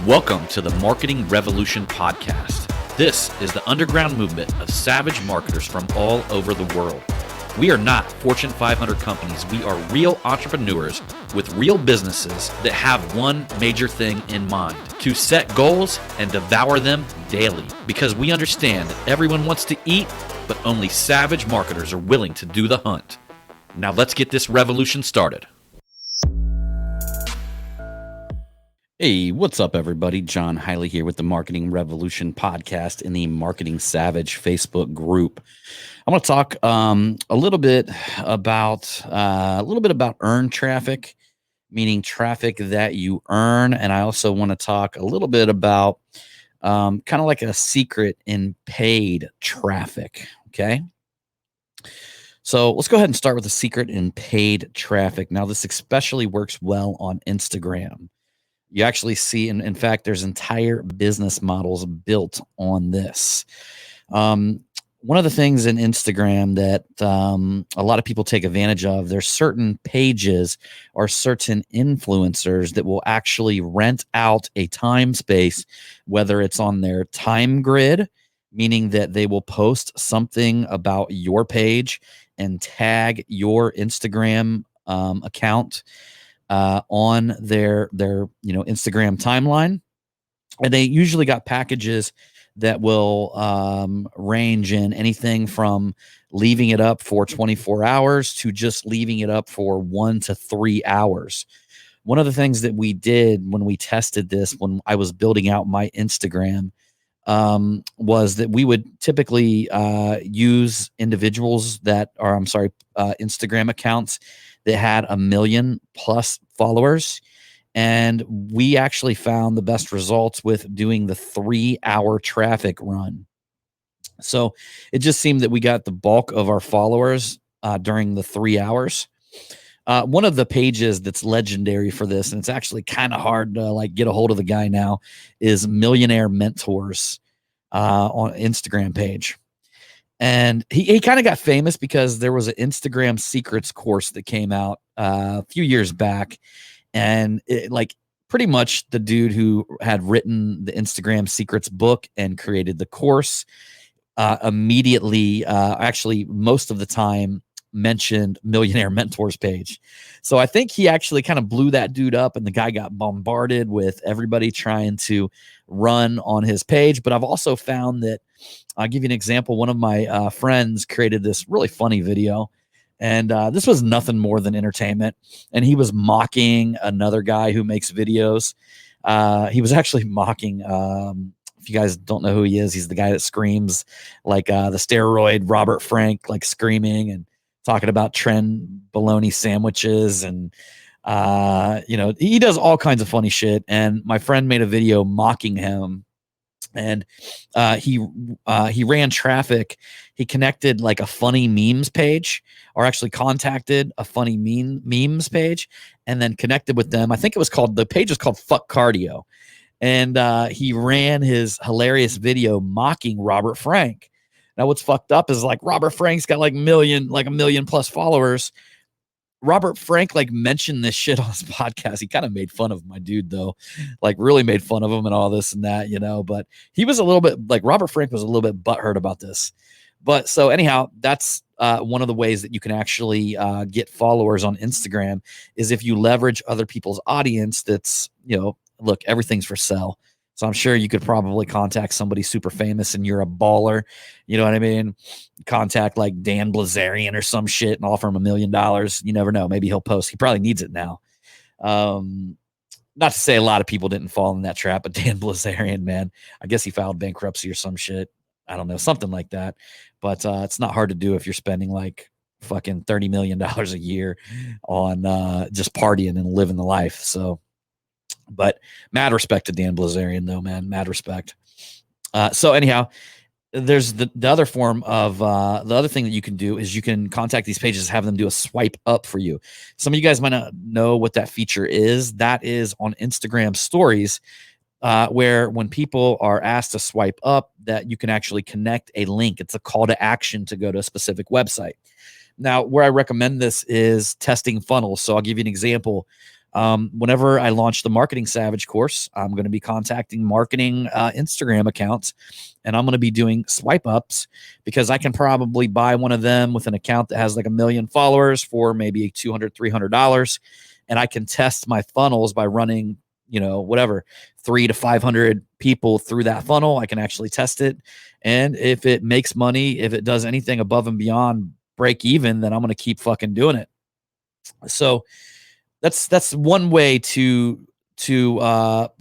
Welcome to the Marketing Revolution podcast. This is the underground movement of savage marketers from all over the world. We are not Fortune 500 companies. We are real entrepreneurs with real businesses that have one major thing in mind: to set goals and devour them daily. Because we understand that everyone wants to eat, but only savage marketers are willing to do the hunt. Now let's get this revolution started. Hey, what's up, everybody? John Hiley here with the Marketing Revolution podcast in the Marketing Savage Facebook group. I want to talk a little bit about earned traffic, meaning traffic that you earn, and I also want to talk a little bit about kind of like a secret in paid traffic. Okay. So let's go ahead and start with the secret in paid traffic. Now, this especially works well on Instagram. You actually see, in fact, there's entire business models built on this. One of the things in Instagram that a lot of people take advantage of, there's certain pages or certain influencers that will actually rent out a time space, whether it's on their time grid, meaning that they will post something about your page and tag your Instagram account on their Instagram timeline. And they usually got packages that will range in anything from leaving it up for 24 hours to just leaving it up for 1 to 3 hours. One of the things that we did when we tested this, when I was building out my Instagram, was that we would typically use individuals that are, Instagram accounts that had 1 million plus followers. And we actually found the best results with doing the 3-hour traffic run. So it just seemed that we got the bulk of our followers during the 3 hours. One of the pages that's legendary for this, and it's actually kind of hard to get a hold of the guy now, is Millionaire Mentors on Instagram page. And he kind of got famous because there was an Instagram secrets course that came out a few years back. And pretty much the dude who had written the Instagram secrets book and created the course immediately, actually most of the time, mentioned Millionaire Mentors page. So I think he actually kind of blew that dude up, and the guy got bombarded with everybody trying to run on his page. But I've also found that, I'll give you an example. One of my friends created this really funny video, and this was nothing more than entertainment. And he was mocking another guy who makes videos. He was actually mocking, if you guys don't know who he is, he's the guy that screams like the steroid Robert Frank, like screaming and talking about trend bologna sandwiches. And, he does all kinds of funny shit. And my friend made a video mocking him. And he ran traffic. He connected like a funny memes page, or actually contacted a funny memes page, and then connected with them. I think the page was called Fuck Cardio. And he ran his hilarious video mocking Robert Frank. Now, what's fucked up is Robert Frank's got a million plus followers. Robert Frank mentioned this shit on his podcast. He kind of made fun of my dude, though, really made fun of him and all this and that, but he was a little bit Robert Frank was a little bit butthurt about this. But so anyhow, that's one of the ways that you can actually get followers on Instagram, is if you leverage other people's audience. That's, look, everything's for sale. So I'm sure you could probably contact somebody super famous and you're a baller. You know what I mean? Contact Dan Blazarian or some shit and offer him $1 million. You never know. Maybe he'll post. He probably needs it now. Not to say a lot of people didn't fall in that trap, but Dan Blazarian, man, I guess he filed bankruptcy or some shit. I don't know, something like that. But it's not hard to do if you're spending fucking $30 million a year on just partying and living the life. So, but mad respect to Dan Blazarian, though, man. Mad respect. So anyhow, there's the other form of the other thing that you can do is you can contact these pages, have them do a swipe up for you. Some of you guys might not know what that feature is. That is on Instagram stories, where when people are asked to swipe up, that you can actually connect a link. It's a call to action to go to a specific website. Now, where I recommend this is testing funnels. So I'll give you an example. Whenever I launch the Marketing Savage course, I'm going to be contacting marketing Instagram accounts, and I'm going to be doing swipe ups because I can probably buy one of them with an account that has like 1 million followers for maybe $200, $300. And I can test my funnels by running, whatever, 300 to 500 people through that funnel. I can actually test it. And if it makes money, if it does anything above and beyond break even, then I'm going to keep fucking doing it. So that's one way to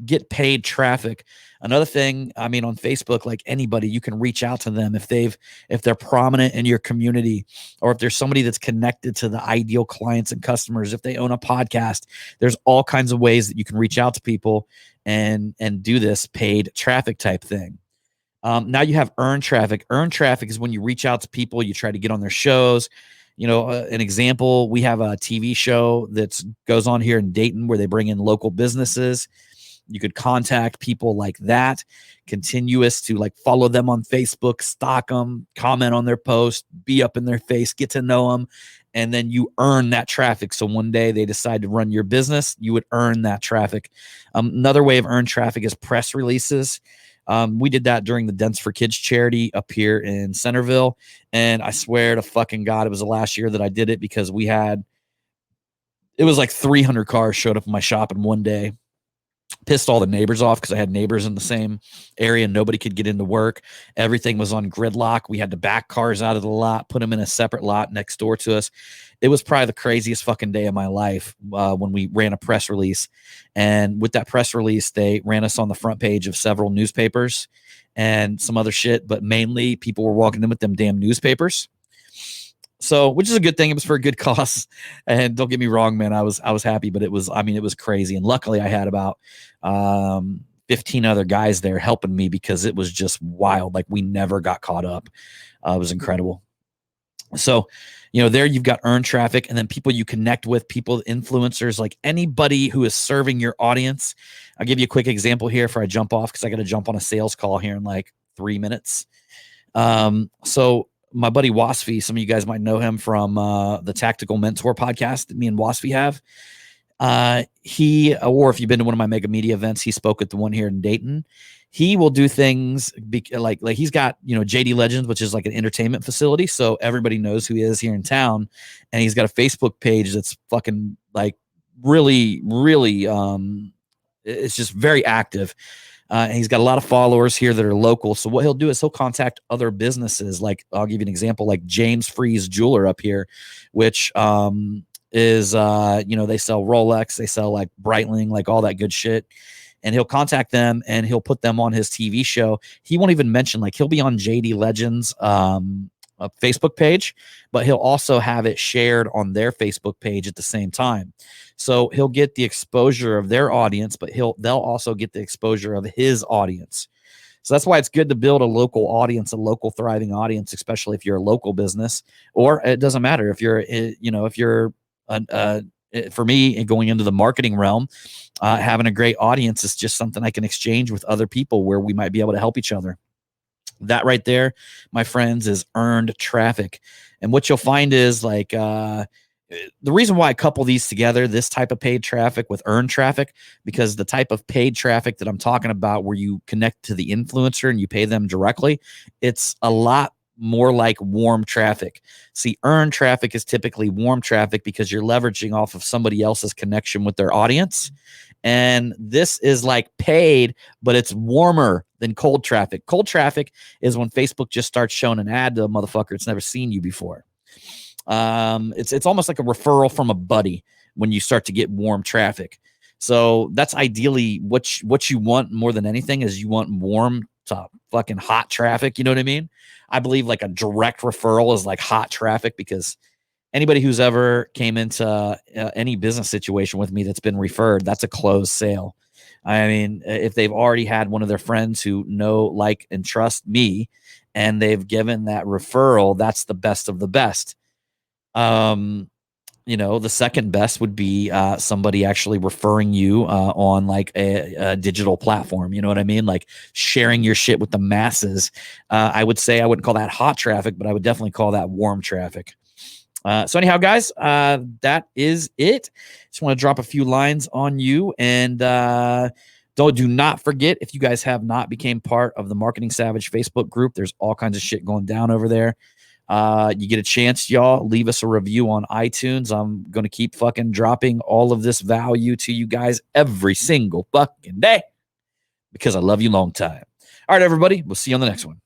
get paid traffic. Another thing, I mean, on Facebook, like anybody, you can reach out to them if they're prominent in your community, or if there's somebody that's connected to the ideal clients and customers, if they own a podcast. There's all kinds of ways that you can reach out to people and do this paid traffic type thing. Now you have earned traffic. Earned traffic is when you reach out to people, you try to get on their shows. An example, we have a TV show that goes on here in Dayton where they bring in local businesses. You could contact people like that, continuous to like follow them on Facebook, stalk them, comment on their post, be up in their face, get to know them. And then you earn that traffic. So one day they decide to run your business, you would earn that traffic. Another way of earned traffic is press releases. We did that during the Dents for Kids charity up here in Centerville. And I swear to fucking God, it was the last year that I did it because it was like 300 cars showed up in my shop in one day. Pissed all the neighbors off because I had neighbors in the same area and nobody could get into work. Everything was on gridlock. We had to back cars out of the lot, put them in a separate lot next door to us. It was probably the craziest fucking day of my life when we ran a press release. And with that press release, they ran us on the front page of several newspapers and some other shit, but mainly people were walking in with them damn newspapers. So, which is a good thing. It was for a good cause. And don't get me wrong, man, I was happy, but it was crazy. And luckily I had about 15 other guys there helping me because it was just wild. Like we never got caught up. It was incredible. So, there you've got earned traffic, and then people you connect with, people, influencers, like anybody who is serving your audience. I'll give you a quick example here before I jump off because I got to jump on a sales call here in like 3 minutes. So my buddy Wasfi, some of you guys might know him from the Tactical Mentor podcast that me and Wasfi have. Or if you've been to one of my mega media events, he spoke at the one here in Dayton. He will do things like he's got, JD Legends, which is like an entertainment facility. So everybody knows who he is here in town. And he's got a Facebook page that's fucking like really, really, it's just very active. And he's got a lot of followers here that are local. So what he'll do is he'll contact other businesses. Like I'll give you an example, like James Freeze Jeweler up here, which, is they sell Rolex, they sell like Breitling, like all that good shit. And he'll contact them and he'll put them on his TV show. He won't even mention, like he'll be on JD Legends Facebook page, but he'll also have it shared on their Facebook page at the same time. So he'll get the exposure of their audience, but they'll also get the exposure of his audience. So that's why it's good to build a local audience, a local thriving audience, especially if you're a local business, or it doesn't matter if you're, for me, going into the marketing realm, having a great audience is just something I can exchange with other people where we might be able to help each other. That right there, my friends, is earned traffic. And what you'll find is like, the reason why I couple these together, this type of paid traffic with earned traffic, because the type of paid traffic that I'm talking about where you connect to the influencer and you pay them directly, it's a lot more like warm traffic. See, earned traffic is typically warm traffic because you're leveraging off of somebody else's connection with their audience. And this is like paid, but it's warmer than cold traffic. Cold traffic is when Facebook just starts showing an ad to a motherfucker it's never seen you before. It's almost like a referral from a buddy when you start to get warm traffic. So that's ideally what you want more than anything is you want warm to fucking hot traffic. You know what I mean? I believe like a direct referral is like hot traffic because anybody who's ever came into any business situation with me that's been referred, that's a closed sale. I mean, if they've already had one of their friends who know, like, and trust me, and they've given that referral, that's the best of the best. The second best would be somebody actually referring you on like a digital platform. You know what I mean? Like sharing your shit with the masses. I would say I wouldn't call that hot traffic, but I would definitely call that warm traffic. So anyhow, guys, that is it. Just want to drop a few lines on you, and do not forget, if you guys have not became part of the Marketing Savage Facebook group, there's all kinds of shit going down over there. You get a chance, y'all, leave us a review on iTunes. I'm going to keep fucking dropping all of this value to you guys every single fucking day because I love you long time. All right, everybody. We'll see you on the next one.